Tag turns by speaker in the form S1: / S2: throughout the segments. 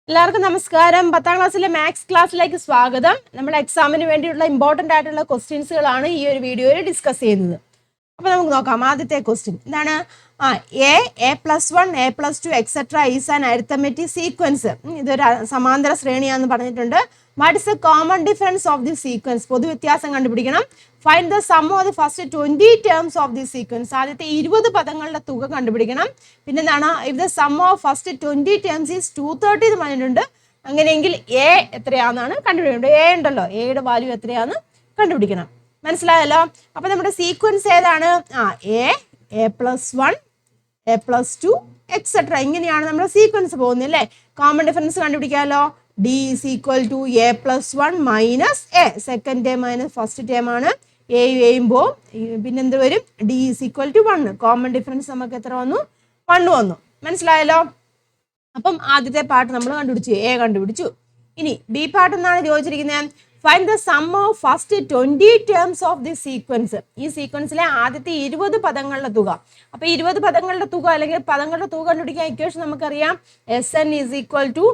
S1: എല്ലാവർക്കും നമസ്കാരം. 10ാം ക്ലാസ്സിലെ മാത്സ് ക്ലാസ്സിലേക്ക് സ്വാഗതം. നമ്മുടെ എക്സാമിന് വേണ്ടിയുള്ള ഇമ്പോർട്ടൻ്റ് ആയിട്ടുള്ള ക്വസ്റ്റ്യൻസുകളാണ് ഈ ഒരു വീഡിയോയിൽ ഡിസ്കസ് ചെയ്യുന്നത്. അപ്പോൾ നമുക്ക് നോക്കാം. ആദ്യത്തെ ക്വസ്റ്റ്യൻ എന്താണ്? A+1 A+2 etcetera is an arithmetic sequence. ഇതൊരു സമാന്തര ശ്രേണിയാണെന്ന് പറഞ്ഞിട്ടുണ്ട്. What is the common difference of the sequence? പൊതുവ്യത്യാസം കണ്ടുപിടിക്കണം. Find the sum of the first 20 terms of the sequence. ആദ്യത്തെ 20 പദങ്ങളുടെ തുക കണ്ടുപിടിക്കണം. പിന്നെ എന്താണ്? If the sum of first 20 terms is 230 എന്ന് പറഞ്ഞിട്ടുണ്ട്. അങ്ങനെയെങ്കിൽ എ എത്രയാണെന്നാണ് കണ്ടുപിടിക്കേണ്ടത്. എ ഉണ്ടല്ലോ, എയുടെ വാല്യൂ എത്രയാണെന്ന് കണ്ടുപിടിക്കണം. മനസ്സിലായല്ലോ? അപ്പൊ നമ്മുടെ സീക്വൻസ് ഏതാണ്? A+1 A+2 എക്സെട്ര ഇങ്ങനെയാണ് നമ്മുടെ സീക്വൻസ് പോകുന്നത് അല്ലേ? കോമൺ ഡിഫറൻസ് കണ്ടുപിടിക്കാമല്ലോ. D is equal to A+1 minus A. Second term minus first term ആണ്. എയും പോവും. പിന്നെന്ത് വരും? D is equal to 1. Common difference നമുക്ക് എത്ര വന്നു? 1 വന്നു. മനസ്സിലായല്ലോ? അപ്പം ആദ്യത്തെ പാർട്ട് നമ്മൾ കണ്ടുപിടിച്ചു, എ കണ്ടുപിടിച്ചു. ഇനി ബി പാർട്ട് എന്നാണ് ചോദിച്ചിരിക്കുന്നത്. Find the sum of first 20 terms of the sequence. ഈ സീക്വൻസിലെ ആദ്യത്തെ 20 പദങ്ങളുടെ തുക. അപ്പൊ 20 പദങ്ങളുടെ തുക അല്ലെങ്കിൽ പദങ്ങളുടെ തുക കണ്ടുപിടിക്കാൻ ഇക്വേഷൻ നമുക്കറിയാം. Sn is equal to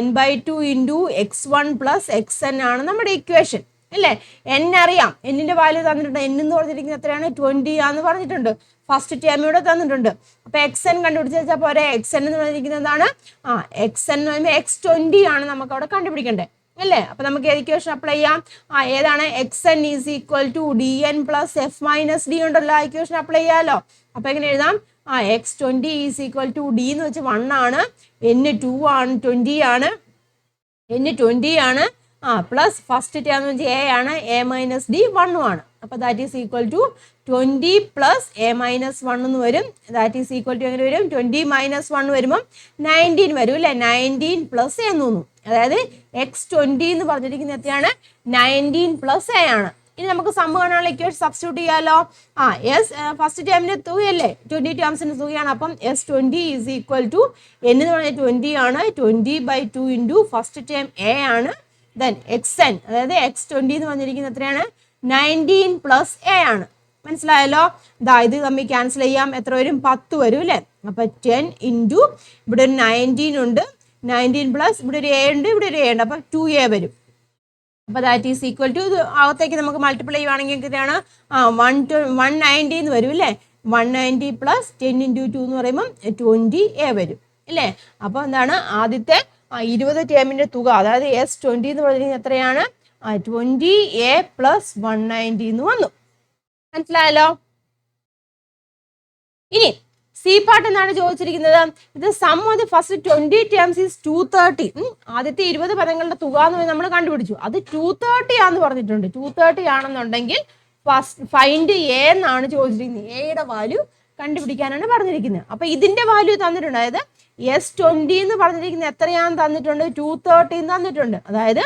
S1: n/2 into x1 plus xn ആണ് നമ്മുടെ ഇക്വേഷൻ അല്ലേ? n അറിയാം, എന്നിന്റെ വാല്യൂ തന്നിട്ടുണ്ട്. n എന്ന് പറഞ്ഞിരിക്കുന്നത് എത്രയാണ്? 20 ആന്ന് പറഞ്ഞിട്ടുണ്ട്. ഫസ്റ്റ് ടേം ഇവിടെ തന്നിട്ടുണ്ട്. അപ്പൊ xn കണ്ടുപിടിച്ച് വെച്ചാൽ പോരെ. xn എന്ന് പറഞ്ഞിരിക്കുന്നതാണ് xn എന്ന് പറയുമ്പോൾ x20 ആണ് നമുക്ക് അവിടെ കണ്ടുപിടിക്കേണ്ടത് അല്ലേ? അപ്പൊ നമുക്ക് ഏത് ഇക്വേഷൻ അപ്ലൈ ചെയ്യാം? ഏതാണ്? xn is equal to dn plus f minus D ഉണ്ടല്ലോ, ആ ഇക്വേഷൻ അപ്ലൈ ചെയ്യാമല്ലോ. അപ്പൊ എങ്ങനെ എഴുതാം? x20 is equal to d എന്ന് വെച്ച് 1 ആണ്, n 2 ആണ്, 20 ആണ്, n 20 ആണ്, പ്ലസ് ഫസ്റ്റ് ടേം എന്ന് വെച്ചാൽ a ആണ്, a മൈനസ് ഡി 1 ആണ്. അപ്പൊ that is equal to 20 plus a minus 1 എന്ന് വരും. ദാറ്റ് ഈസ് ഈക്വൽ ടു എങ്ങനെ വരും? 20 മൈനസ് 1 വരുമ്പം 19 വരും അല്ലേ? 19 പ്ലസ് എ എന്ന് തോന്നും. അതായത് x20 എന്ന് പറഞ്ഞിരിക്കുന്നത് എത്രയാണ്? 19 പ്ലസ് എ ആണ്. ഇനി നമുക്ക് സം കാണാനുള്ള ഇക്വേഷൻ സബ്സ്റ്റിറ്റ്യൂട്ട് ചെയ്യാലോ. എസ് ഫസ്റ്റ് ടേമിന്റെ തുകയല്ലേ, 20 ടേംസിന്റെ തുകയാണ്. അപ്പം S20 ഈസ് ഈക്വൽ ടു എന്ന് പറഞ്ഞാൽ 20 ആണ്, 20/2 ഇൻറ്റു ഫസ്റ്റ് ടേം എ ആണ്, ദെൻ xn അതായത് x20 എന്ന് പറഞ്ഞിരിക്കുന്നത് എത്രയാണ്? 19 പ്ലസ് എ ആണ്. മനസ്സിലായല്ലോ? ഇത് തമ്മിൽ ക്യാൻസൽ ചെയ്യാം. എത്ര വരും? 10 വരും അല്ലേ? അപ്പൊ 10 ഇൻറ്റു ഇവിടെ ഒരു 19 ഉണ്ട്, 19 പ്ലസ് ഇവിടെ ഒരു എ ഉണ്ട്, ഇവിടെ ഒരു എ ഉണ്ട്, അപ്പൊ 2a വരും. അപ്പൊ ദാറ്റ് ഈസ് ഈക്വൽ ടു അകത്തേക്ക് നമുക്ക് മൾട്ടിപ്ലൈ ചെയ്യുവാണെങ്കിൽ എത്രയാണ്? 190 എന്ന് വരും അല്ലേ? 190 പ്ലസ് 10 ഇൻറ്റു 2 എന്ന് പറയുമ്പോൾ 20a വരും അല്ലേ? അപ്പൊ എന്താണ്? ആദ്യത്തെ 20 ടേമിന്റെ തുക അതായത് S20 എന്ന് പറഞ്ഞിരിക്കുന്നത് എത്രയാണ്? 20a പ്ലസ് 190 എന്ന് വന്നു. മനസ്സിലായല്ലോ? ഇനി സി പാർട്ട് എന്നാണ് ചോദിച്ചിരിക്കുന്നത്. ഇത് sum of the first 20 terms is 230. ആദ്യത്തെ 20 പദങ്ങളുടെ തുക എന്ന് നമ്മൾ കണ്ടുപിടിച്ചു. അത് 230 ആന്ന് പറഞ്ഞിട്ടുണ്ട്. 230 ആണെന്നുണ്ടെങ്കിൽ ഫസ്റ്റ് ഫൈൻഡ് എ എന്നാണ് ചോദിച്ചിരിക്കുന്നത്. എയുടെ വാല്യൂ കണ്ടുപിടിക്കാനാണ് പറഞ്ഞിരിക്കുന്നത്. അപ്പൊ ഇതിന്റെ വാല്യൂ തന്നിട്ടുണ്ട്. അതായത് S20 എന്ന് പറഞ്ഞിരിക്കുന്നത് എത്രയാണെന്ന് തന്നിട്ടുണ്ട്? 230 തന്നിട്ടുണ്ട്. അതായത്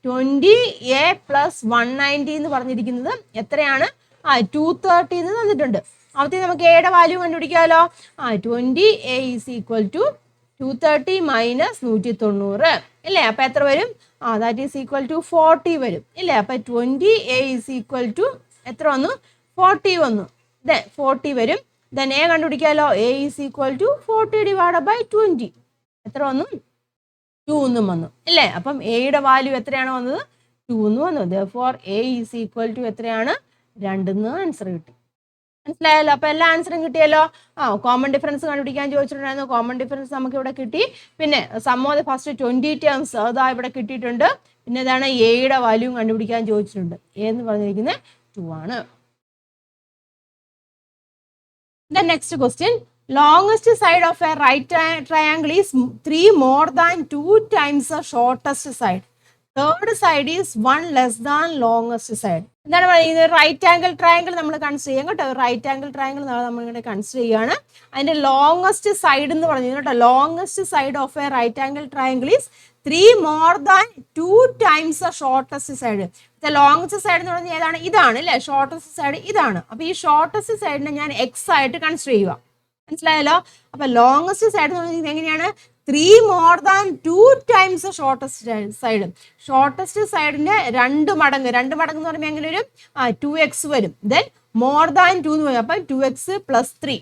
S1: 20a പ്ലസ് 190 എന്ന് പറഞ്ഞിരിക്കുന്നത് എത്രയാണ്? 230 എന്ന് തന്നിട്ടുണ്ട്. അവർക്ക് നമുക്ക് എയുടെ വാല്യൂ കണ്ടുപിടിക്കാമല്ലോ. 20a is equal to 230 minus 190 ഇല്ലേ? അപ്പൊ എത്ര വരും? ദാറ്റ് ഈസ് ഈക്വൽ ടു 40 വരും ഇല്ലേ? അപ്പൊ 20a ഈസ് ഈക്വൽ ടു എത്ര വന്നു? 40 വന്നു. 40 വരും. ദെൻ എ കണ്ടുപിടിക്കാമല്ലോ. a is equal to 40 divided by 20 എത്ര വന്നു? 2 എന്നും വന്നു ഇല്ലേ? അപ്പം എയുടെ വാല്യൂ എത്രയാണ് വന്നത്? 2 എന്ന് വന്നു. therefore a is equal to എത്രയാണ്? 2 എന്ന് ആൻസർ കിട്ടി. മനസ്സിലായല്ലോ? അപ്പൊ എല്ലാ ആൻസറും കിട്ടിയല്ലോ. കോമൺ ഡിഫറൻസ് കണ്ടുപിടിക്കാൻ ചോദിച്ചിട്ടുണ്ടായിരുന്നു. കോമൺ ഡിഫറൻസ് നമുക്ക് ഇവിടെ കിട്ടി. പിന്നെ sum of the first 20 terms അതാ ഇവിടെ കിട്ടിയിട്ടുണ്ട്. പിന്നെ ഇതാണ് എയുടെ വാല്യൂ കണ്ടുപിടിക്കാൻ ചോദിച്ചിട്ടുണ്ട്. എ എന്ന് പറഞ്ഞിരിക്കുന്നത് 2 ആണ്. The next question. Longest side of a right triangle is 3 more than 2 times the shortest side. Third side is 1 less than longest side. എന്താണ് പറയുന്നത്? റൈറ്റ് ആംഗിൾ ട്രയാങ്കിൾ നമ്മൾ കൺസിഡർ ചെയ്യാം കേട്ടോ. റൈറ്റ് ആംഗിൾ ട്രയാങ്കിൾ നമ്മൾ ഇങ്ങനെ കൺസിഡർ ചെയ്യാണ്. അതിന്റെ longest side എന്ന് പറഞ്ഞു കേട്ടോ. Longest side of a right angle triangle is 3 more than 2 times the shortest side. Longest side എന്ന് പറഞ്ഞാൽ ഏതാണ്? ഇതാണ് അല്ലേ? ഷോർട്ടസ്റ്റ് സൈഡ് ഇതാണ്. അപ്പൊ ഈ ഷോർട്ടസ്റ്റ് സൈഡിനെ ഞാൻ എക്സ് ആയിട്ട് കൺസിഡർ ചെയ്യുക. മനസ്സിലായല്ലോ? അപ്പൊ ലോങ്ങസ്റ്റ് സൈഡ് എന്ന് പറഞ്ഞാൽ എങ്ങനെയാണ്? 3 more than 2 times the shortest side. Shortest സൈഡിന്റെ 2 മടങ്ങ് എന്ന് പറയുമ്പോൾ എങ്ങനെ വരും? 2x വരും. ദെൻ മോർ ദാൻ 2 എന്ന് പറയും. അപ്പൊ 2x + 3.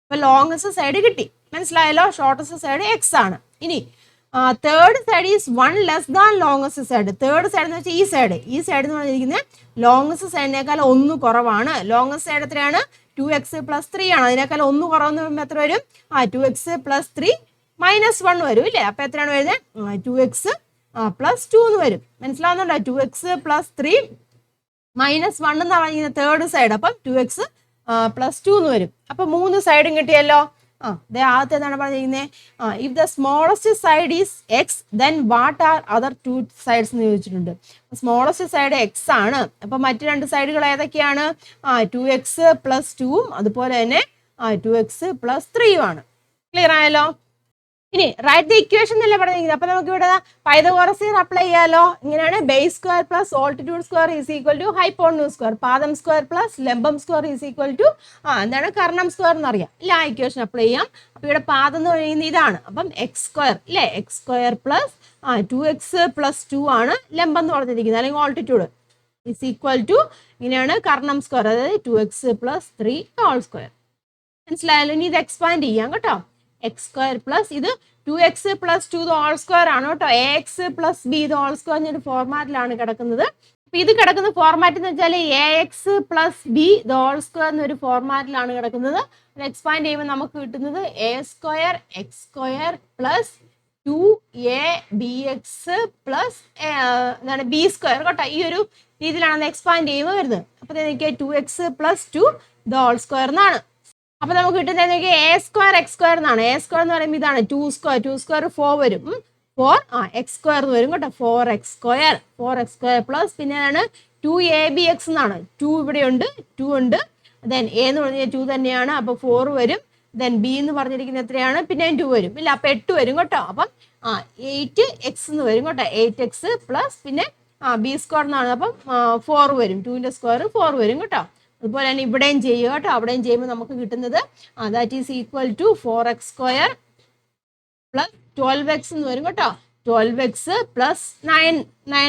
S1: അപ്പൊ ലോങ്ങസ്റ്റ് സൈഡ് കിട്ടി. മനസ്സിലായല്ലോ? ഷോർട്ടസ്റ്റ് സൈഡ് x ആണ്. ഇനി third side is 1 less than longest side. Third side എന്ന് വെച്ചാൽ ഈ സൈഡ് എന്ന് പറഞ്ഞിരിക്കുന്നത് ലോങ്സ്റ്റ് സൈഡിനേക്കാൾ 1 കുറവാണ്. ലോങ്സ്റ്റ് സൈഡ് എത്രയാണ്? 2x + 3 ആണ്. അതിനേക്കാൾ 1 കുറവെന്ന് പറയുമ്പോൾ എത്ര വരും? 2x + 3 - 1 വരും ഇല്ലേ? അപ്പൊ എത്രയാണ് വരുന്നത്? 2x + 2 എന്ന് വരും. മനസ്സിലാവുന്നുണ്ടോ? 2x + 3 - 1 എന്ന് പറഞ്ഞിരിക്കുന്നത് തേർഡ് സൈഡ്. അപ്പം 2x + 2 എന്ന് വരും. അപ്പൊ 3 സൈഡും കിട്ടിയല്ലോ. ആദ്യത്തെ എന്താണ് പറഞ്ഞിരിക്കുന്നത്? If the smallest side is X then what are other 2 sides എന്ന് ചോദിച്ചിട്ടുണ്ട്. സ്മോളസ്റ്റ് സൈഡ് എക്സ് ആണ്. അപ്പൊ മറ്റു 2 സൈഡുകൾ ഏതൊക്കെയാണ്? 2x + 2ഉം അതുപോലെ തന്നെ 2x + 3ഉം ആണ്. ക്ലിയർ ആയല്ലോ? ഇനി റൈറ്റ് ദ ഇക്വേഷൻ എന്നല്ലേ പറഞ്ഞിരിക്കുന്നത്. അപ്പൊ നമുക്ക് ഇവിടെ പൈതഗോറസ് തിയറം അപ്ലൈ ചെയ്യാലോ. ഇങ്ങനെയാണ് base square plus altitude square is equal to hypotenuse square. പാദം സ്ക്വയർ പ്ലസ് ലംബം സ്ക്വയർ ഈസ് ഈക്വൽ ടു എന്താണ്? കർണം സ്ക്വയർ എന്നറിയാം ഇല്ല. ആ ഇക്വേഷൻ അപ്ലൈ ചെയ്യാം. അപ്പൊ ഇവിടെ പാദം എന്ന് പറയുന്നത് ഇതാണ്. അപ്പം എക്സ് സ്ക്വയർ ഇല്ലേ? എക്സ് സ്ക്വയർ പ്ലസ് 2x + 2 ആണ് ലംബം എന്ന് പറഞ്ഞിരിക്കുന്നത്, അല്ലെങ്കിൽ ഓൾട്ടിറ്റ്യൂഡ് ഈസ് ഈക്വൽ ടു ഇങ്ങനെയാണ് കർണം സ്ക്വയർ, അതായത് 2x + 3 ഹോൾ സ്ക്വയർ. മനസ്സിലായാലും ഇനി ഇത് എക്സ്പാൻഡ് ചെയ്യാം കേട്ടോ. എക്സ് സ്ക്വയർ പ്ലസ് ഇത് 2x + 2 ഹോൾ സ്ക്വയർ ആണ് കേട്ടോ. ax + b ഹോൾ സ്ക്വയർ എന്നൊരു ഫോർമാറ്റിലാണ് കിടക്കുന്നത്. അപ്പൊ ഇത് കിടക്കുന്ന ഫോർമാറ്റ് എന്ന് വെച്ചാൽ ax + b ഹോൾ സ്ക്വയർ എന്നൊരു ഫോർമാറ്റിലാണ് കിടക്കുന്നത്. അത് എക്സ്പാൻഡ് ചെയ്യുമ്പോൾ നമുക്ക് കിട്ടുന്നത് a² x² + 2abx + എന്താണ് b² കേട്ടോ. ഈ ഒരു രീതിയിലാണ് എക്സ്പാൻഡ് ചെയ്യുമ്പോൾ വരുന്നത്. അപ്പൊ എനിക്ക് 2x + 2 ഹോൾ സ്ക്വയർ എന്നാണ്. അപ്പൊ നമുക്ക് കിട്ടുന്നത് a² x² എന്നാണ്. a² എന്ന് പറയുമ്പോൾ ഇതാണ് 2² 4 വരും. 4 x² എന്ന് വരും കേട്ടോ. 4x² പ്ലസ് പിന്നെ ആണ് 2abx എന്നാണ്. 2 ഇവിടെ ഉണ്ട്, 2 ഉണ്ട്. ദെൻ a എന്ന് പറഞ്ഞാൽ 2 തന്നെയാണ്. അപ്പൊ 4 വരും. ദെൻ b എന്ന് പറഞ്ഞിരിക്കുന്നത് എത്രയാണ്? പിന്നെ 2 വരും ഇല്ല. അപ്പൊ 8 വരും കേട്ടോ. അപ്പം 8x എന്ന് വരും കേട്ടോ. 8x പ്ലസ് പിന്നെ b² എന്നാണ്. അപ്പം 4 വരും. 2ന്റെ സ്ക്വയർ 4 വരും കേട്ടോ. അതുപോലെ തന്നെ ഇവിടെയും ചെയ്യുക കേട്ടോ. അവിടെയും ചെയ്യുമ്പോൾ നമുക്ക് കിട്ടുന്നത് that is equal to 4x² + 12x എന്ന് വരും കേട്ടോ. 12x + 9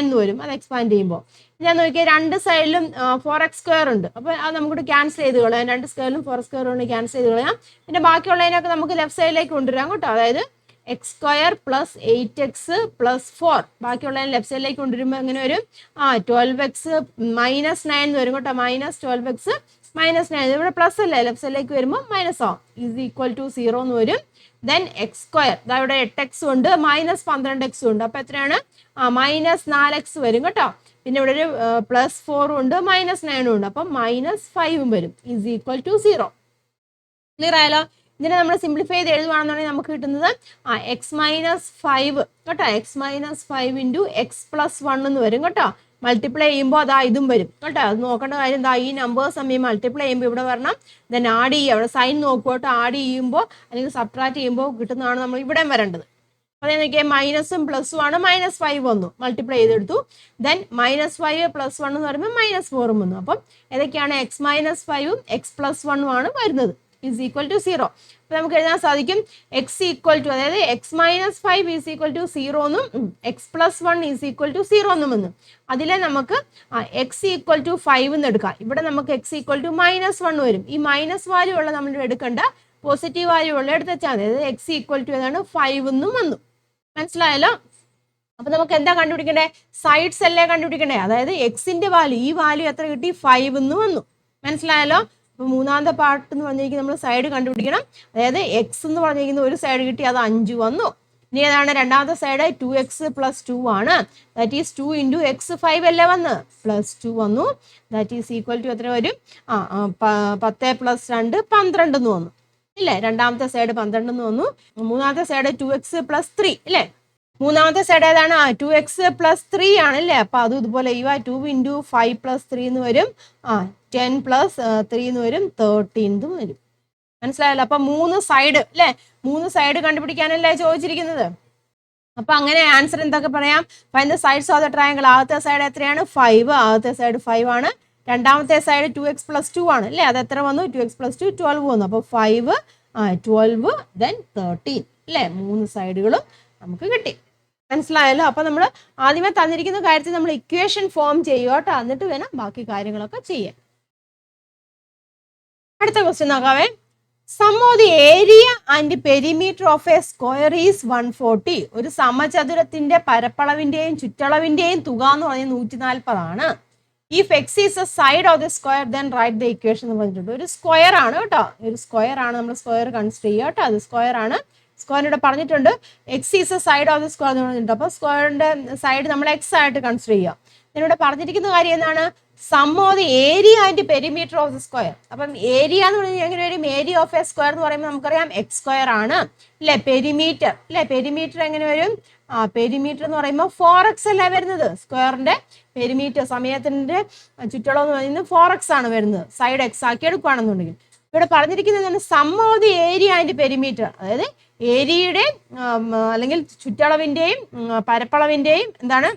S1: എന്ന് വരും. അത് എക്സ്പാൻഡ് ചെയ്യുമ്പോൾ ഞാൻ നോക്കിയാൽ 2 സൈഡിലും 4x² ഉണ്ട്. അപ്പോൾ അത് നമുക്ക് ക്യാൻസൽ ചെയ്ത് കളയാം. 2 സ്ക്വയറിലും 4x² കൊണ്ട് ക്യാൻസൽ ചെയ്ത് കളയാം. പിന്നെ ബാക്കിയുള്ളതിനൊക്കെ നമുക്ക് ലെഫ്റ്റ് സൈഡിലേക്ക് കൊണ്ടുവരാം കേട്ടോ. അതായത് x² + 8x + 4 ബാക്കിയുള്ളതിനെ ലെഫ്റ്റ് സൈഡിലേക്ക് കൊണ്ടുവരുമ്പോൾ എങ്ങനെ വരും? 12x - 9 എന്ന് വരും കേട്ടോ. -12x - 9 ഇവിടെ പ്ലസ് അല്ലേ, ലെഫ്റ്റ് സൈഡിലേക്ക് വരുമ്പോൾ മൈനസ് ആവും. ഈസ് ഈക്വൽ ടു 0 എന്ന് വരും. ദെൻ x², ഇവിടെ 8x ഉണ്ട്, -12x ഉണ്ട്. അപ്പൊ എത്രയാണ്? -4x വരും കേട്ടോ. പിന്നെ ഇവിടെ ഒരു +4 ഉണ്ട്, -9 ഉണ്ട്. അപ്പം -5 വരും. Is equal to 0. ക്ലിയർ ആയാലോ? ഇതിനെ നമ്മൾ സിംപ്ലിഫൈ ചെയ്ത് എഴുതുവാണെന്നുണ്ടെങ്കിൽ നമുക്ക് കിട്ടുന്നത് x - 5 കേട്ടോ. x - 5 × x + 1 എന്ന് വരും കേട്ടോ. മൾട്ടിപ്ലൈ ചെയ്യുമ്പോൾ അതാ ഇതും വരും കേട്ടോ. അത് നോക്കേണ്ട കാര്യം എന്താ? ഈ നമ്പേഴ്സ് തമ്മിൽ മൾട്ടിപ്ലൈ ചെയ്യുമ്പോൾ ഇവിടെ വരണം. ദെൻ ആഡ് ചെയ്യുക. അവിടെ സൈൻ നോക്കുക കേട്ടോ. ആഡ് ചെയ്യുമ്പോൾ അല്ലെങ്കിൽ സബ്ട്രാക്ട് ചെയ്യുമ്പോൾ കിട്ടുന്നതാണ് നമ്മൾ ഇവിടെ വരേണ്ടത്. അപ്പോൾ നോക്കിയാൽ മൈനസും പ്ലസും ആണ്. -5 വന്നു, മൾട്ടിപ്ലൈ ചെയ്തെടുത്തു. ദെൻ -5 + 1 എന്ന് പറയുമ്പോൾ -4 വന്നു. അപ്പം ഏതൊക്കെയാണ്? x - 5ഉം x + 1ഉം ആണ് വരുന്നത്. Is equal to 0. അപ്പൊ നമുക്ക് എഴുതാൻ സാധിക്കും x ഈക്വൽ ടു, അതായത് x - 5 ഈസ് ഈക്വൽ ടു 0 എന്നും x + 1 ഈസ് ഈക്വൽ ടു 0 എന്നും വന്നു. അതിലെ നമുക്ക് x ഈക്വൽ ടു 5 എന്ന് എടുക്കാം. ഇവിടെ നമുക്ക് x ഈക്വൽ ടു -1 വരും. ഈ മൈനസ് വാല്യൂ ഉള്ള നമ്മൾ എടുക്കേണ്ട, പോസിറ്റീവ് വാല്യൂ ഉള്ള എടുത്ത് വെച്ചാൽ മതി. അതായത് x ഈക്വൽ ടു ഏതാണ്? 5 എന്നും വന്നു. മനസ്സിലായല്ലോ? അപ്പൊ നമുക്ക് എന്താ കണ്ടുപിടിക്കണ്ടേ? സൈഡ്സ് അല്ലേ കണ്ടുപിടിക്കണ്ടേ? അതായത് എക്സിന്റെ വാല്യൂ, ഈ വാല്യൂ എത്ര കിട്ടി? 5 എന്ന് വന്നു. മനസ്സിലായല്ലോ? അപ്പൊ മൂന്നാമത്തെ പാർട്ട് എന്ന് പറഞ്ഞിരിക്കുന്നത് നമ്മൾ സൈഡ് കണ്ടുപിടിക്കണം. അതായത് എക്സ് എന്ന് പറഞ്ഞിരിക്കുന്ന ഒരു സൈഡ് കിട്ടി, അത് 5 വന്നു. ഇനി ഏതാണ് രണ്ടാമത്തെ സൈഡ്? 2x + 2 ആണ്. ദാറ്റ് ഈസ് 2 × x 5 അല്ലേ വന്ന്, +2 വന്നു. ദാറ്റ് ഈസ് ഈക്വൽ ടു എത്ര വരും? 10 + 2 12 എന്ന് വന്നു ഇല്ലേ? രണ്ടാമത്തെ സൈഡ് 12 എന്ന് വന്നു. മൂന്നാമത്തെ സൈഡ് 2x + 3 ഇല്ലേ? മൂന്നാമത്തെ സൈഡ് ഏതാണ്? 2x + 3 ആണല്ലേ? അപ്പൊ അതും ഇതുപോലെ 2 × 5 + 3 എന്ന് വരും. 10 + 3 എന്ന് വരും. 13 വരും. മനസ്സിലായല്ലോ? അപ്പൊ 3 സൈഡ് അല്ലേ? 3 സൈഡ് കണ്ടുപിടിക്കാനല്ലേ ചോദിച്ചിരിക്കുന്നത്. അപ്പൊ അങ്ങനെ ആൻസർ എന്തൊക്കെ പറയാം? Find the sides of the triangle. ആദ്യത്തെ സൈഡ് എത്രയാണ്? 5. ആദ്യത്തെ സൈഡ് 5 ആണ്. രണ്ടാമത്തെ സൈഡ് 2x + 2 ആണ് അല്ലേ? അത് എത്ര വന്നു? 2x + 2 12 വന്നു. അപ്പൊ 5 12 ദെൻ 13 അല്ലേ? 3 സൈഡുകളും നമുക്ക് കിട്ടി. മനസ്സിലായല്ലോ? അപ്പൊ നമ്മൾ ആദ്യമേ തന്നിരിക്കുന്ന കാര്യത്തിൽ നമ്മൾ ഇക്വേഷൻ ഫോം ചെയ്യുക കേട്ടോ. എന്നിട്ട് വേണം ബാക്കി കാര്യങ്ങളൊക്കെ ചെയ്യാൻ. അടുത്ത ക്വസ്റ്റ്യൻ നോക്കാവേ. Sum of the area and perimeter of a square is 140. ഒരു സമചതുരത്തിന്റെ പരപ്പളവിന്റെയും ചുറ്റളവിന്റെയും തുക എന്ന് പറയുന്നത് 140 if X is a side of the square then write the equation എന്ന് പറഞ്ഞിട്ടുണ്ട്. ഒരു സ്ക്വയർ ആണ് കേട്ടോ, ഒരു സ്ക്വയർ ആണ്, നമ്മൾ സ്ക്വയർ കൺസിഡർ ചെയ്യുക കേട്ടോ. അത് സ്ക്വയർ ആണ്. സ്ക്വയറിന്റെ പറഞ്ഞിട്ടുണ്ട് X is a side of the square എന്ന് പറഞ്ഞിട്ടുണ്ട്. അപ്പോൾ സ്ക്വയറിന്റെ സൈഡ് നമ്മൾ എക്സ് ആയിട്ട് കൺസിഡർ ചെയ്യുക. ഇതിലൂടെ പറഞ്ഞിരിക്കുന്ന കാര്യം എന്താണ്? Sum of the area and perimeter of the square. അപ്പം ഏരിയ എന്ന് പറഞ്ഞാൽ എങ്ങനെ വരും? ഏരിയ ഓഫ് എ സ്ക്വയർ എന്ന് പറയുമ്പോൾ നമുക്കറിയാം എക്സ് സ്ക്വയർ ആണ് അല്ലെ. പെരിമീറ്റർ അല്ലെ, പെരിമീറ്റർ എങ്ങനെ വരും? പെരിമീറ്റർ എന്ന് പറയുമ്പോൾ 4x അല്ലേ വരുന്നത്. സ്ക്വയറിന്റെ പെരിമീറ്റർ സമയത്തിന്റെ ചുറ്റളവ് എന്ന് പറയുന്നത് 4x ആണ് വരുന്നത്. സൈഡ് എക്സ് ആക്കി എടുക്കുകയാണെന്നുണ്ടെങ്കിൽ ഇവിടെ പറഞ്ഞിരിക്കുന്നത് sum of the area and perimeter, അതായത് ഏരിയയുടെ അല്ലെങ്കിൽ ചുറ്റളവിന്റെയും പരപ്പളവിന്റെയും എന്താണ്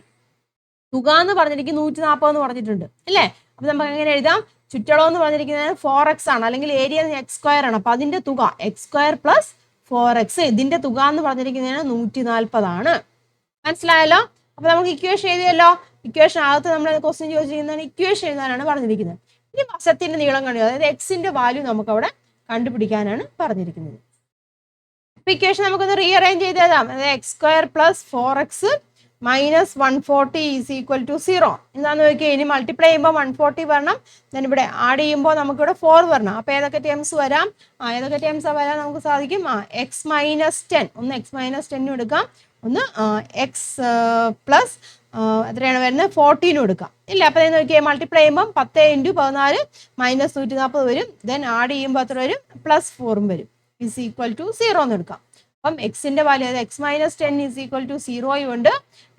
S1: തുക എന്ന് പറഞ്ഞിരിക്കുന്നത് 140 എന്ന് പറഞ്ഞിട്ടുണ്ട് അല്ലേ. അപ്പൊ നമുക്ക് എങ്ങനെ എഴുതാം? ചുറ്റളവ് എന്ന് പറഞ്ഞിരിക്കുന്നത് 4x ആണ്, അല്ലെങ്കിൽ ഏരിയ എക്സ് സ്ക്വയർ ആണ്. അപ്പൊ അതിന്റെ തുക എക്സ് സ്ക്വയർ പ്ലസ് 4x, ഇതിന്റെ തുക എന്ന് പറഞ്ഞിരിക്കുന്നതിന് 140 ആണ്. മനസ്സിലായല്ലോ? അപ്പൊ നമുക്ക് ഇക്വേഷൻ എഴുതിയല്ലോ. ഇക്വേഷൻ അകത്ത് നമ്മൾ ക്വസ്റ്റ്യൻ ചോദിച്ചിരിക്കുന്നതാണ്, ഇക്വേഷൻ എഴുതാനാണ് പറഞ്ഞിരിക്കുന്നത്. ഇനി വശത്തിന്റെ നീളം കണ്ടു, അതായത് എക്സിന്റെ വാല്യൂ നമുക്ക് അവിടെ കണ്ടുപിടിക്കാനാണ് പറഞ്ഞിരിക്കുന്നത്. അപ്പൊ ഇക്വേഷൻ നമുക്കൊന്ന് റീഅറേഞ്ച് ചെയ്ത് എഴുതാം. അതായത് x square plus 4x minus 140 is equal to 0. എന്താന്ന് നോക്കിയാൽ ഇനി മൾട്ടിപ്ലൈ ചെയ്യുമ്പോൾ 140 വരണം, ദെൻ ഇവിടെ ആഡ് ചെയ്യുമ്പോൾ നമുക്കിവിടെ 4 വരണം. അപ്പോൾ ഏതൊക്കെ ടേംസ് വരാം? ഏതൊക്കെ ടേംസ് വരാൻ നമുക്ക് സാധിക്കും? എക്സ് മൈനസ് 10, ഒന്ന് എക്സ് മൈനസ് 10 എടുക്കാം, ഒന്ന് എക്സ് പ്ലസ് എത്രയാണ് വരുന്നത്? 14 എടുക്കാം ഇല്ല. അപ്പോൾ നോക്കിയാൽ മൾട്ടിപ്ലൈ ചെയ്യുമ്പോൾ 10 × 14 മൈനസ് 140 വരും, ദെൻ ആഡ് ചെയ്യുമ്പോൾ എത്ര വരും? പ്ലസ് 4 വരും. ഈസ് ഈക്വൽ ടു 0 എന്ന് എടുക്കാം. അപ്പം എക്സിന്റെ വാല്യൂ അതായത് x minus 10 is equal to 0 ഉണ്ട്,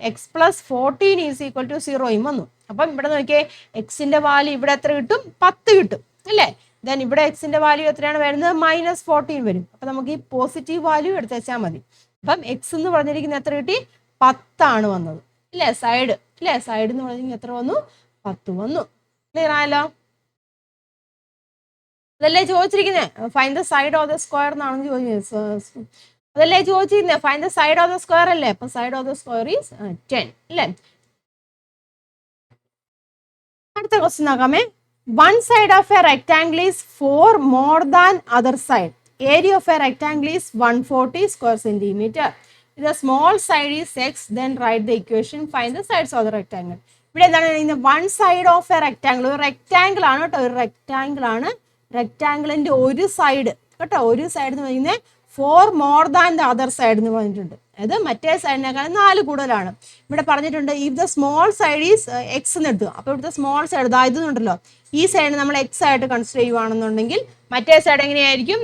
S1: x plus 14 is equal to 0 വന്നു. അപ്പം ഇവിടെ നോക്കിയേ എക്സിന്റെ വാല്യൂ ഇവിടെ എത്ര കിട്ടും? 10 കിട്ടും അല്ലേ. ദെൻ ഇവിടെ എക്സിന്റെ വാല്യൂ എത്രയാണ് വരുന്നത്? മൈനസ് 14 വരും. അപ്പം നമുക്ക് ഈ പോസിറ്റീവ് വാല്യൂ എടുത്ത് വെച്ചാൽ മതി. അപ്പം എക്സ് എന്ന് പറഞ്ഞിരിക്കുന്നത് എത്ര കിട്ടി? 10 വന്നത് ഇല്ലേ. സൈഡ് ഇല്ലേ, സൈഡ് എന്ന് പറഞ്ഞിരിക്കുന്നത് എത്ര വന്നു? 10 വന്നു. ക്ലിയർ ആയല്ലോ? അതല്ലേ ചോദിച്ചിരിക്കുന്നത്? Find the side of the square എന്നാണ് ചോദിച്ചത്. അതല്ലേ ചോദിച്ചിരുന്നേ? Find the side of the square അല്ലേ. അപ്പൊ side of the square is 10 അല്ലേ. അടുത്ത ക്വസ്റ്റ്യൻ നോക്കാമേ. One side of a rectangle is 4 more than other side. Area of a rectangle is 140 square centimetre. The small side is X, then write the equation find the sides of the rectangle. ഇവിടെ എന്താണ്? One side of a rectangle, ഒരു rectangle ആണ് കേട്ടോ, ഒരു rectangle ആണ്. റെക്ടാംഗിളിന്റെ ഒരു side കേട്ടോ, ഒരു സൈഡ് എന്ന് പറയുന്നത് 4 more than the other side എന്ന് പറഞ്ഞിട്ടുണ്ട്. അതായത് മറ്റേ സൈഡിനേക്കാൾ 4 കൂടുതലാണ്. ഇവിടെ പറഞ്ഞിട്ടുണ്ട് if the small side is X എന്ന് എടുത്തു. അപ്പോൾ ഇവിടുത്തെ സ്മോൾ സൈഡ് ഇതുണ്ടല്ലോ, ഈ സൈഡ് നമ്മൾ എക്സ് ആയിട്ട് കൺസിഡർ ചെയ്യുവാണെന്നുണ്ടെങ്കിൽ മറ്റേ സൈഡ് എങ്ങനെയായിരിക്കും?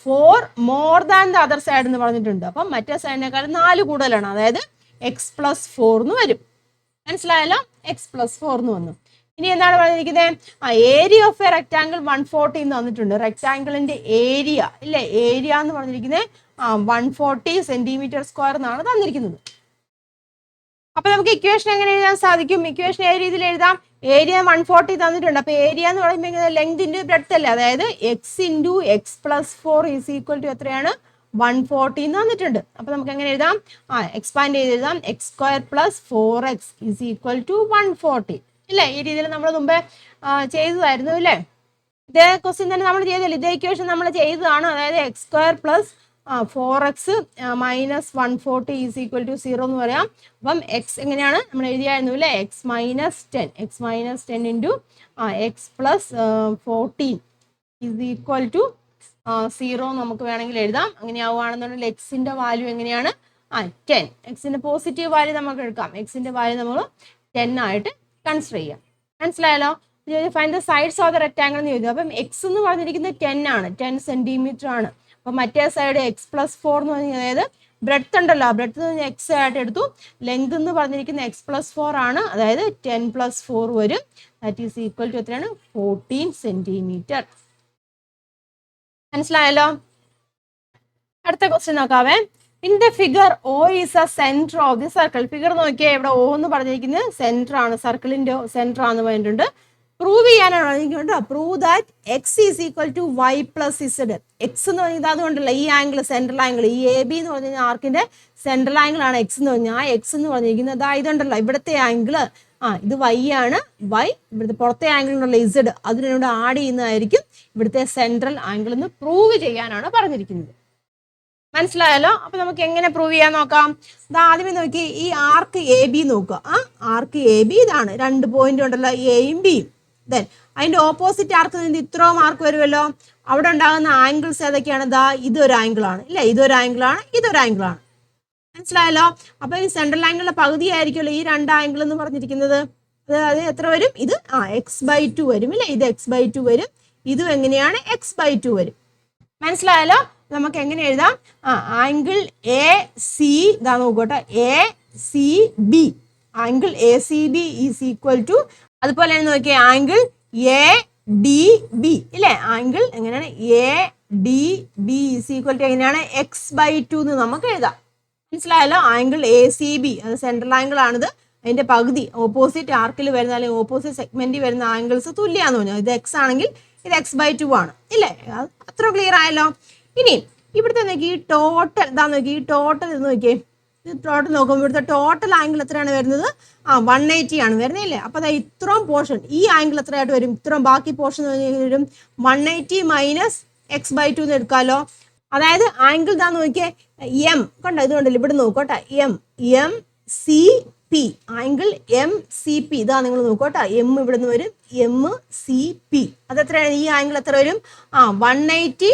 S1: 4 more than the other side എന്ന് പറഞ്ഞിട്ടുണ്ട്. അപ്പം മറ്റേ സൈഡിനേക്കാൾ 4 കൂടുതലാണ്, അതായത് എക്സ് പ്ലസ് 4 എന്ന് വരും. മനസ്സിലായല്ലോ? എക്സ് പ്ലസ് 4 എന്ന് വന്നു. ഇനി എന്താണ് പറഞ്ഞിരിക്കുന്നത്? ഏരിയ ഓഫ് എ റെക്ടാംഗിൾ 140 എന്ന് തന്നിട്ടുണ്ട്. റെക്ടാംഗിളിന്റെ ഏരിയ ഇല്ലേ, ഏരിയ എന്ന് പറഞ്ഞിരിക്കുന്നത് 140 സെന്റിമീറ്റർ സ്ക്വയർ എന്നാണ് തന്നിരിക്കുന്നത്. അപ്പൊ നമുക്ക് ഇക്വേഷൻ എങ്ങനെ എഴുതാൻ സാധിക്കും? ഇക്വേഷൻ ഏത് രീതിയിൽ എഴുതാം? ഏരിയ 140 തന്നിട്ടുണ്ട്. അപ്പൊ ഏരിയ എന്ന് പറയുമ്പോൾ ലെങ്ത് ഇൻറ്റു ബ്രെഡ്ത്ത് അല്ലേ, അതായത് x into x plus 4 is equal to എത്രയാണ്? 140 എന്ന് തന്നിട്ടുണ്ട്. അപ്പൊ നമുക്ക് എങ്ങനെ എഴുതാം? എക്സ്പാൻഡ് ചെയ്ത് എഴുതാം. X square plus 4x is equal to 140 ഇല്ലേ. ഈ രീതിയിൽ നമ്മൾ മുമ്പേ ചെയ്തതായിരുന്നു അല്ലേ. ഇതേ ക്വസ്റ്റ്യൻ തന്നെ നമ്മൾ ചെയ്തല്ലേ, ഇതേ ഇക്വേഷൻ നമ്മൾ ചെയ്തതാണ്. അതായത് x square plus 4x minus 140 is equal to 0 എന്ന് പറയാം. അപ്പം എക്സ് എങ്ങനെയാണ് നമ്മൾ എഴുതിയായിരുന്നു അല്ലേ? X minus 10 into x plus 14 is equal to 0 നമുക്ക് വേണമെങ്കിൽ എഴുതാം. അങ്ങനെ ആവുകയാണെന്നുണ്ടെങ്കിൽ എക്സിന്റെ വാല്യൂ എങ്ങനെയാണ്? 10. എക്സിന്റെ പോസിറ്റീവ് വാല്യൂ നമുക്ക് എടുക്കാം. എക്സിന്റെ വാല്യൂ നമ്മൾ 10 ആയിട്ട് കൺസിഡർ ചെയ്യാം. മനസ്സിലായല്ലോ? Find the sides of the rectangle എന്ന് ചോദിച്ചു. അപ്പം എക്സ് എന്ന് പറഞ്ഞിരിക്കുന്നത് 10 ആണ്, 10 സെന്റിമീറ്റർ ആണ്. അപ്പം മറ്റേ സൈഡ് എക്സ് പ്ലസ് 4 എന്ന് പറഞ്ഞാൽ അതായത് ബ്രെഡ്ത്ത് ഉണ്ടല്ലോ, ബ്രെഡ്ത്ത് എക്സ് ആയിട്ട് എടുത്തു. ലെങ്ത് എന്ന് പറഞ്ഞിരിക്കുന്നത് എക്സ് പ്ലസ് 4 ആണ്, അതായത് 10 പ്ലസ് 4 വരും. ദാറ്റ് ഈസ് ഈക്വൽ ടു എത്രയാണ്? 14 സെന്റിമീറ്റർ. മനസ്സിലായല്ലോ? അടുത്ത ക്വസ്റ്റ്യൻ നോക്കാവേ. In the figure O is a centre of the circle. Figure നോക്കിയാൽ ഇവിടെ O എന്ന് പറഞ്ഞിരിക്കുന്നത് സെന്റർ ആണ്, സർക്കിളിന്റെ സെന്റർ ആണെന്ന് പറഞ്ഞിട്ടുണ്ട്. പ്രൂവ് ചെയ്യാനാണ് പറഞ്ഞിട്ടുണ്ട്. Prove that x is equal to y plus z. X എന്ന് പറഞ്ഞത് അതുകൊണ്ടല്ല, ഈ ആംഗിൾ സെൻട്രൽ ആംഗിൾ, ഈ എ ബി എന്ന് പറഞ്ഞ ആർക്കിന്റെ സെൻട്രൽ ആംഗിൾ ആണ് എക്സ് എന്ന് പറഞ്ഞാൽ. ആ എക്സ് എന്ന് പറഞ്ഞിരിക്കുന്നത് ഇതുണ്ടല്ലോ, ഇവിടുത്തെ ആംഗിൾ ഇത് y ആണ്. y ഇവിടുത്തെ പുറത്തെ ആംഗിളിനുള്ള z അതിനോട് ആഡ് ചെയ്യുന്നതായിരിക്കും ഇവിടുത്തെ സെൻട്രൽ ആംഗിൾ എന്ന് പ്രൂവ് ചെയ്യാനാണ് പറഞ്ഞിരിക്കുന്നത്. മനസ്സിലായല്ലോ? അപ്പൊ നമുക്ക് എങ്ങനെ പ്രൂവ് ചെയ്യാൻ നോക്കാം. ആദ്യമേ നോക്കി ഈ ആർക്ക് എ ബി നോക്കുക. ആർക്ക് എ ബി ഇതാണ്, 2 പോയിന്റ് ഉണ്ടല്ലോ, എയും ബിയും. ദെൻ അതിന്റെ ഓപ്പോസിറ്റ് ആർക്ക് നിന്ന് ഇത്രയും മാർക്ക് വരുമല്ലോ. അവിടെ ഉണ്ടാകുന്ന ആംഗിൾസ് ഏതൊക്കെയാണ്? ഇതൊരു ആംഗിൾ ആണ്, ഇല്ലേ? ഇതൊരു ആംഗിൾ ആണ്, ഇതൊരു ആംഗിൾ ആണ്. മനസ്സിലായല്ലോ? അപ്പൊ ഈ സെൻട്രൽ ആംഗിളിന്റെ പകുതി ആയിരിക്കുമല്ലോ ഈ 2 ആംഗിൾ എന്ന് പറഞ്ഞിരിക്കുന്നത്. അത് എത്ര വരും? ഇത് x/2 വരും, ഇല്ലേ? ഇത് x/2 വരും. ഇതും എങ്ങനെയാണ്? x/2 വരും. മനസ്സിലായല്ലോ? നമുക്ക് എങ്ങനെ എഴുതാം? ആംഗിൾ എ സി ഇതാ നോക്കട്ടെ, A C B. Angle A C B is equal to, അതുപോലെ തന്നെ നോക്കിയേ, ആംഗിൾ എ ഡി ബി, ഇല്ലേ? ആംഗിൾ എങ്ങനെയാണ്? A D B is equal to എങ്ങനെയാണ്? x/2 എന്ന് നമുക്ക് എഴുതാം. മനസ്സിലായല്ലോ? ആംഗിൾ എ സി ബി അത് സെൻട്രൽ ആംഗിൾ ആണിത്. അതിന്റെ പകുതി ഓപ്പോസിറ്റ് ആർക്കിൽ വരുന്ന അല്ലെങ്കിൽ ഓപ്പോസിറ്റ് സെഗ്മെന്റിൽ വരുന്ന ആംഗിൾസ് തുല്യാന്ന് പറഞ്ഞു. ഇത് x ആണെങ്കിൽ ഇത് x/2 ആണ്, ഇല്ലേ? അത്ര ക്ലിയർ ആയല്ലോ? ഇനി ഇവിടുത്തെ നോക്കി ഈ ടോട്ടൽ നോക്കി, ഈ ടോട്ടൽ ഇത് നോക്കിയേ. ഇത് ടോട്ടൽ നോക്കുമ്പോൾ ഇവിടുത്തെ ടോട്ടൽ ആംഗിൾ എത്രയാണ് വരുന്നത്? 180 ആണ് വരുന്നില്ലേ? അപ്പൊ ഇത്രയും പോർഷൻ, ഈ ആംഗിൾ എത്രയായിട്ട് വരും? ഇത്രയും ബാക്കി പോർഷൻ വരും 180 മൈനസ് x/2 എന്ന് എടുക്കാമല്ലോ. അതായത് ആംഗിൾ നോക്കിയേ, എം കണ്ടോ, ഇത് കണ്ടല്ലോ, ഇവിടെ നോക്കോട്ടെ, M C P, angle M C P. നിങ്ങൾ നോക്കോട്ടെ, എം ഇവിടെ നിന്ന് വരും, എം സി പി. അതെത്രയാണ്? ഈ ആംഗിൾ എത്ര വരും? 180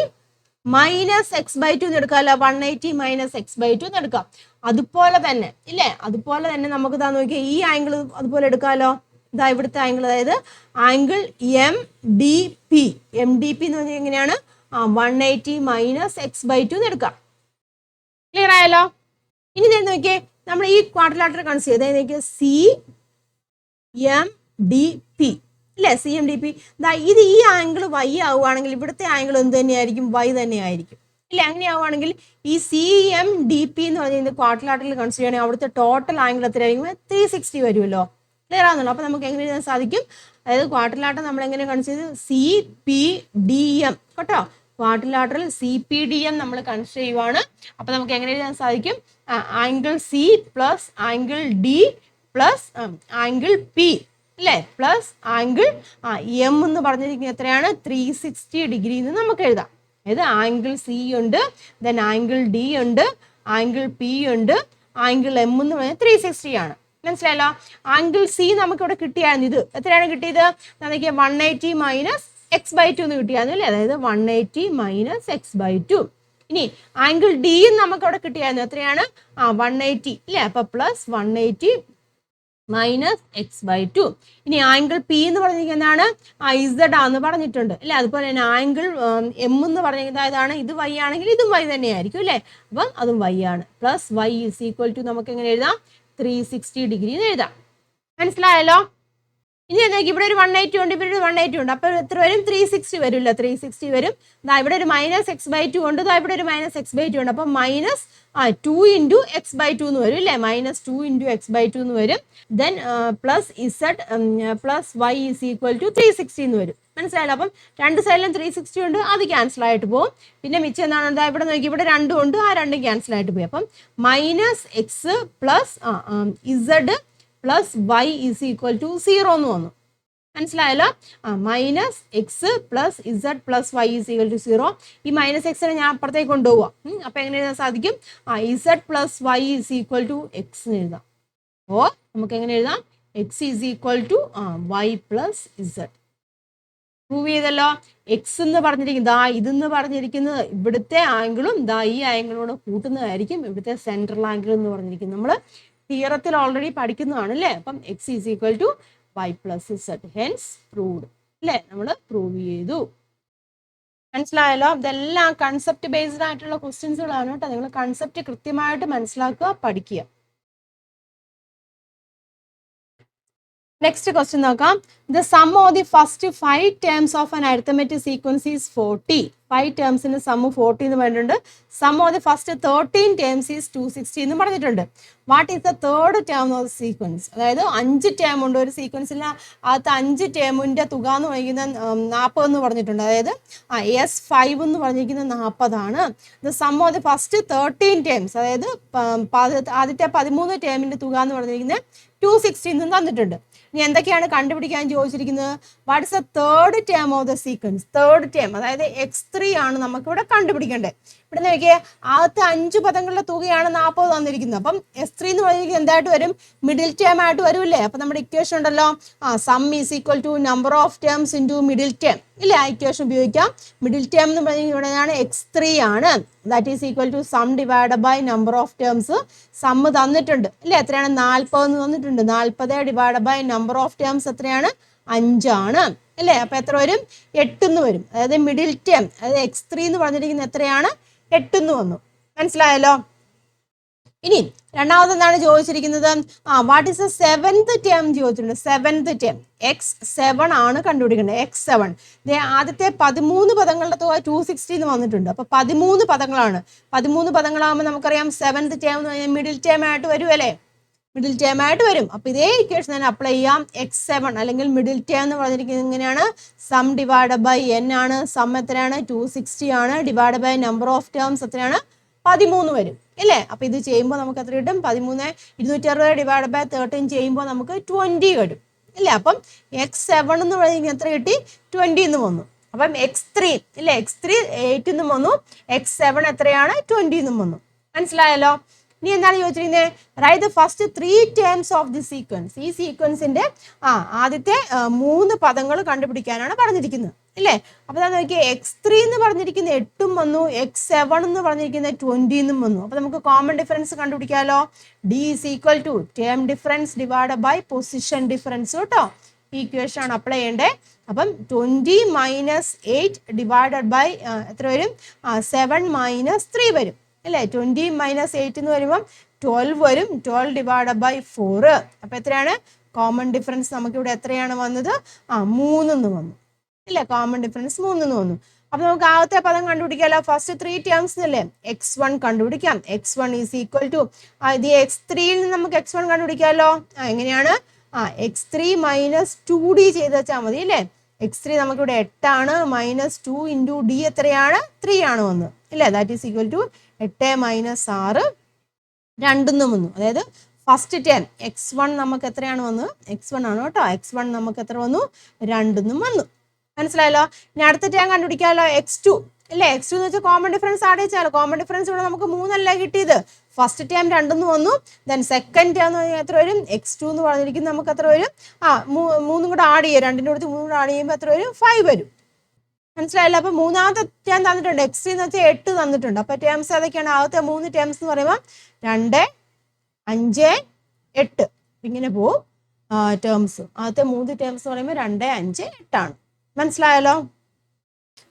S1: മൈനസ് x/2 എന്ന് എടുക്കാമല്ലോ. 180 മൈനസ് x/2 എന്ന് എടുക്കാം. അതുപോലെ തന്നെ, ഇല്ലേ? അതുപോലെ തന്നെ നമുക്ക് നോക്കിയാൽ ഈ ആംഗിൾ അതുപോലെ എടുക്കാമല്ലോ. ഇവിടുത്തെ ആംഗിൾ, അതായത് angle M D P. M D P എന്ന് പറഞ്ഞാൽ എങ്ങനെയാണ്? 180 മൈനസ് x/2 എന്ന് എടുക്കാം. ക്ലിയർ ആയല്ലോ? ഇനി നോക്കിയേ, നമ്മൾ ഈ ക്വാഡ്രിലാറ്ററൽ കൺസിഡർ ചെയ്ത് സി എം ഡി പി, ഇല്ലേ? C M D P. ഇത് ഈ ആംഗിൾ y ആവുകയാണെങ്കിൽ ഇവിടുത്തെ ആംഗിൾ എന്ത് തന്നെയായിരിക്കും? y തന്നെയായിരിക്കും, ഇല്ലേ? അങ്ങനെ ആവുകയാണെങ്കിൽ ഈ സി എം ഡി പി എന്ന് പറഞ്ഞാൽ ക്വാഡ്രിലാറ്ററൽ കൺസിഡർ ചെയ്യണമെങ്കിൽ അവിടുത്തെ ടോട്ടൽ ആംഗിൾ എത്രയായിരിക്കും? 360 വരുമല്ലോ. ക്ലിയർ ആവുന്നുള്ളൂ? അപ്പൊ നമുക്ക് എങ്ങനെ എഴുതാൻ സാധിക്കും? അതായത് ക്വാഡ്രിലാറ്ററൽ നമ്മൾ എങ്ങനെ കൺസിഡർ ചെയ്ത്? സി പി ഡി എം, കേട്ടോ? Quadrilateral C P D M നമ്മൾ കൺസിഡർ ചെയ്യുവാണ്. അപ്പൊ നമുക്ക് എങ്ങനെ എഴുതാൻ സാധിക്കും? Angle C plus angle D plus angle P, അല്ലേ? പ്ലസ് ആംഗിൾ എം എന്ന് പറഞ്ഞിരിക്കുന്നത് എത്രയാണ്? 360 ഡിഗ്രി എന്ന് നമുക്ക് എഴുതാം. അതായത് ആംഗിൾ സി ഉണ്ട്, ദെൻ ആംഗിൾ ഡി ഉണ്ട്, ആംഗിൾ പി ഉണ്ട്, ആംഗിൾ എം എന്ന് പറഞ്ഞാൽ 360 ആണ്. മനസ്സിലായല്ലോ? ആംഗിൾ സി നമുക്ക് ഇവിടെ കിട്ടിയായിരുന്നു. ഇത് എത്രയാണ് കിട്ടിയത്? 180 മൈനസ് x/2 എന്ന് കിട്ടിയായിരുന്നു, അല്ലേ? അതായത് 180 മൈനസ് x/2. ഇനി ആംഗിൾ ഡി നമുക്ക് അവിടെ കിട്ടിയായിരുന്നു. എത്രയാണ്? 180, ഇല്ലേ? അപ്പൊ പ്ലസ് 180 മൈനസ് x/2. ഇനി ആംഗിൾ പി എന്ന് പറഞ്ഞിരിക്കുന്നത് എന്താണ്? ഇസഡ് ആന്ന് പറഞ്ഞിട്ടുണ്ട്, അല്ലെ? അതുപോലെ തന്നെ ആംഗിൾ എം എന്ന് പറഞ്ഞിരിക്കുന്നത് ഏതാണ്? ഇത് y ആണെങ്കിൽ ഇതും y തന്നെയായിരിക്കും, അല്ലേ? അപ്പം അതും y ആണ്. Plus y is equal to നമുക്ക് എങ്ങനെ എഴുതാം? 360 ഡിഗ്രി എന്ന് എഴുതാം. മനസ്സിലായല്ലോ? ഇനി എന്താക്കി, ഇവിടെ ഒരു 180 ഉണ്ട്, ഇവിടെ ഒരു 180 ഉണ്ട്. അപ്പൊ എത്ര വരും? 360 വരില്ല, 360 വരും. ഇവിടെ ഒരു മൈനസ് x/2 ഉണ്ട്, ഇവിടെ ഒരു മൈനസ് x/2 ഉണ്ട്. അപ്പൊ മൈനസ് 2 ഇൻറ്റു x/2 എന്ന് വരും, അല്ലേ? മൈനസ് 2 ഇൻറ്റു x/2 എന്ന് വരും. Then plus z plus y is equal to 360 എന്ന് വരും. മനസ്സിലായല്ലോ? അപ്പം രണ്ട് സൈഡിലും 360 ഉണ്ട്, അത് ക്യാൻസൽ ആയിട്ട് പോകും. പിന്നെ മിച്ചം എന്താണ്? ഇവിടെ നോക്കി, ഇവിടെ 2 ഉണ്ട്, ആ 2 ക്യാൻസൽ ആയിട്ട് പോയി. അപ്പം minus x plus z plus y is equal to 0 എന്ന് വന്നു. മനസ്സിലായല്ലോ? Minus x plus z plus y is equal to 0. ഈ മൈനസ് എക്സിനെ ഞാൻ അപ്പുറത്തേക്ക് കൊണ്ടുപോവാം. അപ്പൊ എങ്ങനെ എഴുതാൻ സാധിക്കും? Z plus y is equal to x എന്ന് എഴുതാം. ഓ നമുക്ക് എങ്ങനെ എഴുതാം? X is equal to y plus z. Prove ചെയ്തല്ലോ. എക്സ് എന്ന് പറഞ്ഞിരിക്കുന്നത് ഇതെന്ന് പറഞ്ഞിരിക്കുന്നത് ഇവിടുത്തെ ആംഗിളും ഈ ആംഗിളോട് കൂട്ടുന്നതായിരിക്കും ഇവിടുത്തെ സെൻട്രൽ ആംഗിൾ എന്ന് പറഞ്ഞിരിക്കുന്നത്. നമ്മൾ തിയറത്തിൽ ഓൾറെഡി പഠിക്കുന്നതാണ്, അല്ലേ? അപ്പം x is equal to y plus z, hence proved, അല്ലേ? നമ്മൾ പ്രൂവ് ചെയ്തു. മനസ്സിലായല്ലോ? ഇതെല്ലാം കൺസെപ്റ്റ് ബേസ്ഡ് ആയിട്ടുള്ള ക്വസ്റ്റ്യൻസുകളാണ് കേട്ടോ. നിങ്ങൾ കൺസെപ്റ്റ് കൃത്യമായിട്ട് മനസ്സിലാക്കുക, പഠിക്കുക. നെക്സ്റ്റ് ക്വസ്റ്റ്യൻ നോക്കാം. The sum of the first 5 terms of an arithmetic sequence is 40. 5 ടേംസിന് സം 40 എന്ന് പറഞ്ഞിട്ടുണ്ട്. Sum of the first 13 terms is 260 എന്ന് പറഞ്ഞിട്ടുണ്ട്. What is the third term of sequence? അതായത് 5 ടേം ഉണ്ട് ഒരു സീക്വൻസിൽ, അകത്ത് 5 ടേമിന്റെ തുക എന്ന് പറയുന്നത് 40 എന്ന് പറഞ്ഞിട്ടുണ്ട്. അതായത് S5 എന്ന് പറഞ്ഞിരിക്കുന്നത് 40 the sum of the first 13 terms, അതായത് ആദ്യത്തെ 13 ടേമിന്റെ തുക എന്ന് പറഞ്ഞിരിക്കുന്നത് 260 എന്ന് തന്നിട്ടുണ്ട്. ഇനി എന്തൊക്കെയാണ് കണ്ടുപിടിക്കാൻ ചോദിച്ചിരിക്കുന്നത്? What is the third term of the sequence? Third term അതായത് X3 ആണ് നമുക്കിവിടെ കണ്ടുപിടിക്കേണ്ടത്. ഇവിടെ നോക്കിയേ, ആദ്യത്തെ 5 പദങ്ങളുടെ തുകയാണ് 40 തന്നിരിക്കുന്നത്. അപ്പം S3 എന്ന് പറഞ്ഞിരിക്കുന്നത് എന്തായിട്ട് വരും? മിഡിൽ ടേം ആയിട്ട് വരുമല്ലേ? അപ്പൊ നമ്മുടെ ഇക്വേഷൻ ഉണ്ടല്ലോ, sum is equal to number of terms into middle term ഇല്ലേ? ആ ഇക്വേഷൻ ഉപയോഗിക്കാം. മിഡിൽ ടേം എന്ന് പറഞ്ഞാൽ ഇവിടെയാണ് X3 ആണ്. That is equal to sum divide by number of terms. Sum തന്നിട്ടുണ്ട് ഇല്ലേ? എത്രയാണ്? 40 എന്ന് തന്നിട്ടുണ്ട്. 40 divide by number of terms എത്രയാണ്? 5 ആണ് അല്ലേ? അപ്പൊ എത്ര വരും? 8 എന്ന് വരും. അതായത് മിഡിൽ ടേം, അതായത് X3 എന്ന് പറഞ്ഞിരിക്കുന്നത് എത്രയാണ്? 8 എന്ന് വന്നു. മനസ്സിലായല്ലോ? ഇനി രണ്ടാമത് എന്താണ് ചോദിച്ചിരിക്കുന്നത്? What is the seventh term ചോദിച്ചിട്ടുണ്ട്. സെവൻത് ടേം X7 ആണ് കണ്ടുപിടിക്കേണ്ടത്. X7 ആദ്യത്തെ 13 പദങ്ങളുടെ തുക 260 എന്ന് വന്നിട്ടുണ്ട്. അപ്പൊ 13 പദങ്ങളാണ്. 13 പദങ്ങളാകുമ്പോൾ നമുക്കറിയാം സെവൻത് ടേം എന്ന് പറഞ്ഞാൽ മിഡിൽ ടേം ആയിട്ട് വരുമല്ലേ? മിഡിൽ ടേം ആയിട്ട് വരും. അപ്പൊ ഇതേ ഇക്വേഷൻ തന്നെ അപ്ലൈ ചെയ്യാം. X7 അല്ലെങ്കിൽ മിഡിൽ ടേം എന്ന് പറഞ്ഞിരിക്കുന്നത് ഇങ്ങനെയാണ്. സം ഡിവൈഡ് ബൈ n ആണ്. സം എത്രയാണ്? 260 ആണ്. Divide by number of terms എത്രയാണ്? 13 വരും ഇല്ലേ? അപ്പൊ ഇത് ചെയ്യുമ്പോൾ നമുക്ക് എത്ര കിട്ടും? 13 260 ഡിവൈഡ് ബൈ 13 ചെയ്യുമ്പോൾ നമുക്ക് 20 വരും ഇല്ലേ? അപ്പം X7 എന്ന് പറയുന്നത് എത്ര കിട്ടി? 20 എന്ന് വന്നു. അപ്പം X3 ഇല്ലേ? X3 8 എന്നും വന്നു. X7 എത്രയാണ്? 20 എന്നും വന്നു. മനസ്സിലായല്ലോ? ഇനി എന്താണ് ചോദിച്ചിരിക്കുന്നത്? Write the first 3 terms of the sequence. ഈ സീക്വൻസിന്റെ ആദ്യത്തെ 3 പദങ്ങൾ കണ്ടുപിടിക്കാനാണ് പറഞ്ഞിരിക്കുന്നത് ഇല്ലേ? അപ്പൊ നോക്കിയേ, X3 എന്ന് പറഞ്ഞിരിക്കുന്നത് 8 വന്നു. X7 എന്ന് പറഞ്ഞിരിക്കുന്നത് 20 എന്നും വന്നു. അപ്പൊ നമുക്ക് കോമൺ ഡിഫറൻസ് കണ്ടുപിടിക്കാമല്ലോ. D is equal to term difference divide by position difference കേട്ടോ. ഈ ഇക്വേഷൻ ആണ് അപ്ലൈ ചെയ്യേണ്ടത്. അപ്പം 20 മൈനസ് 8 ഡിവൈഡഡ് ബൈ എത്ര വരും? 7 മൈനസ് 3 വരും അല്ലേ? 20 മൈനസ് 8 എന്ന് വരുമ്പം 12 വരും. 12 ഡിവൈഡ് ബൈ 4. അപ്പൊ എത്രയാണ് കോമൺ ഡിഫറൻസ്? നമുക്കിവിടെ എത്രയാണ് വന്നത്? 3 എന്ന് വന്നു ഇല്ലേ? കോമൺ ഡിഫറൻസ് 3 എന്ന് വന്നു. അപ്പൊ നമുക്ക് ആദ്യത്തെ പദം കണ്ടുപിടിക്കാമല്ലോ. ഫസ്റ്റ് 3 ടേംസ് അല്ലേ? X1 കണ്ടുപിടിക്കാം. X1 ഈസ് ഈക്വൽ ടു ഇത് X3യിൽ നിന്ന് നമുക്ക് X1 കണ്ടുപിടിക്കാമല്ലോ. എങ്ങനെയാണ്? X3 മൈനസ് 2D ചെയ്ത് വെച്ചാൽ മതി അല്ലേ? X3 നമുക്കിവിടെ 8 ആണ്. മൈനസ് 2 ഇൻറ്റു D എത്രയാണ്? 3 ആണ് വന്നത് ഇല്ലേ? That is equal to 8 minus 6 2 വന്നു. അതായത് ഫസ്റ്റ് ടേം X1 നമുക്ക് എത്രയാണ് വന്നത്? X1 ആണ് കേട്ടോ. X1 നമുക്ക് എത്ര വന്നു? 2 വന്നു. മനസ്സിലായല്ലോ? ഇനി അടുത്ത ടേം കണ്ടുപിടിക്കാമല്ലോ. X2 അല്ലേ? X2 എന്ന് വെച്ചാൽ കോമൺ ഡിഫറൻസ് ആഡ് ചെയ്താലോ. കോമൺ ഡിഫറൻസ് ഇവിടെ നമുക്ക് 3 അല്ലേ കിട്ടിയത്? ഫസ്റ്റ് ടേം 2 വന്നു. ദെൻ സെക്കൻഡ് ടേം എന്ന് പറഞ്ഞാൽ എത്ര വരും? X2 എന്ന് പറഞ്ഞിരിക്കുന്നത് നമുക്ക് എത്ര വരും? 3 കൂടെ ആഡ് ചെയ്യുക. 2ൻ്റെ അടുത്ത് 3 കൂടെ ആഡ് ചെയ്യുമ്പോൾ എത്ര വരും? 5 വരും. മനസ്സിലായല്ലോ? അപ്പൊ മൂന്നാമത്തെ ടേം തന്നിട്ടുണ്ട്. X3 എന്ന് വെച്ചാൽ 8 തന്നിട്ടുണ്ട്. അപ്പൊ ടേംസ് ഏതൊക്കെയാണ്? ആദ്യത്തെ 3 ടേംസ് എന്ന് പറയുമ്പോൾ 2, 5, 8 ഇങ്ങനെ പോവും ടേംസ്. ആദ്യത്തെ 3 ടേംസ് എന്ന് പറയുമ്പോൾ 2, 5, 8 ആണ്. മനസ്സിലായല്ലോ?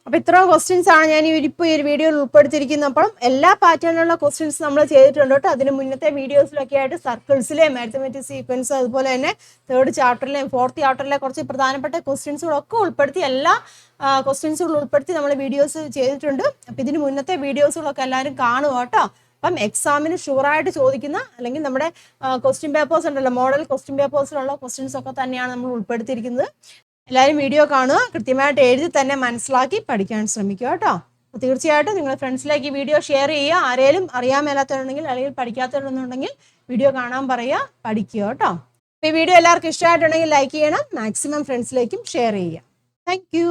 S1: അപ്പൊ ഇത്രയും ക്വസ്റ്റ്യൻസ് ആണ് ഞാൻ ഇപ്പോൾ ഈ ഒരു വീഡിയോയിൽ ഉൾപ്പെടുത്തിയിരിക്കുന്നത്. അപ്പം എല്ലാ പാറ്റേണിലുള്ള ക്വസ്റ്റ്യൻസ് നമ്മൾ ചെയ്തിട്ടുണ്ട് കേട്ടോ. അതിന് മുന്നത്തെ വീഡിയോസിലൊക്കെ ആയിട്ട് സർക്കിൾസിലെ മാത്തമാറ്റിക്സ് സീക്വൻസ്, അതുപോലെ തന്നെ 3rd ചാപ്റ്ററിലെയും 4th ചാപ്റ്ററിലെ കുറച്ച് പ്രധാനപ്പെട്ട ക്വസ്റ്റ്യൻസുകളൊക്കെ ഉൾപ്പെടുത്തി, എല്ലാ ക്വസ്റ്റ്യൻസുകളും ഉൾപ്പെടുത്തി നമ്മൾ വീഡിയോസ് ചെയ്തിട്ടുണ്ട്. അപ്പം ഇതിന് മുന്നത്തെ വീഡിയോസുകളൊക്കെ എല്ലാവരും കാണുക കേട്ടോ. അപ്പം എക്സാമിന് ഷുവറായിട്ട് ചോദിക്കുന്ന അല്ലെങ്കിൽ നമ്മുടെ ക്വസ്റ്റ്യൻ പേപ്പേഴ്സ് ഉണ്ടല്ലോ, മോഡൽ ക്വസ്റ്റ്യൻ പേപ്പേഴ്സിലുള്ള ക്വസ്റ്റ്യൻസ് ഒക്കെ തന്നെയാണ് നമ്മൾ ഉൾപ്പെടുത്തിയിരിക്കുന്നത്. എല്ലാവരും വീഡിയോ കാണുക, കൃത്യമായിട്ട് എഴുതി തന്നെ മനസ്സിലാക്കി പഠിക്കാൻ ശ്രമിക്കുക കേട്ടോ. അപ്പോൾ തീർച്ചയായിട്ടും നിങ്ങൾ ഫ്രണ്ട്സിലേക്ക് ഈ വീഡിയോ ഷെയർ ചെയ്യുക. ആരെങ്കിലും അറിയാൻ മേലാത്തവരുണ്ടെങ്കിൽ അല്ലെങ്കിൽ പഠിക്കാത്തവരുണ്ടെന്നുണ്ടെങ്കിൽ വീഡിയോ കാണാൻ പറയുക, പഠിക്കുക കേട്ടോ. അപ്പോൾ ഈ വീഡിയോ എല്ലാവർക്കും ഇഷ്ടമായിട്ടുണ്ടെങ്കിൽ ലൈക്ക് ചെയ്യണം, മാക്സിമം ഫ്രണ്ട്സിലേക്കും ഷെയർ ചെയ്യുക. താങ്ക്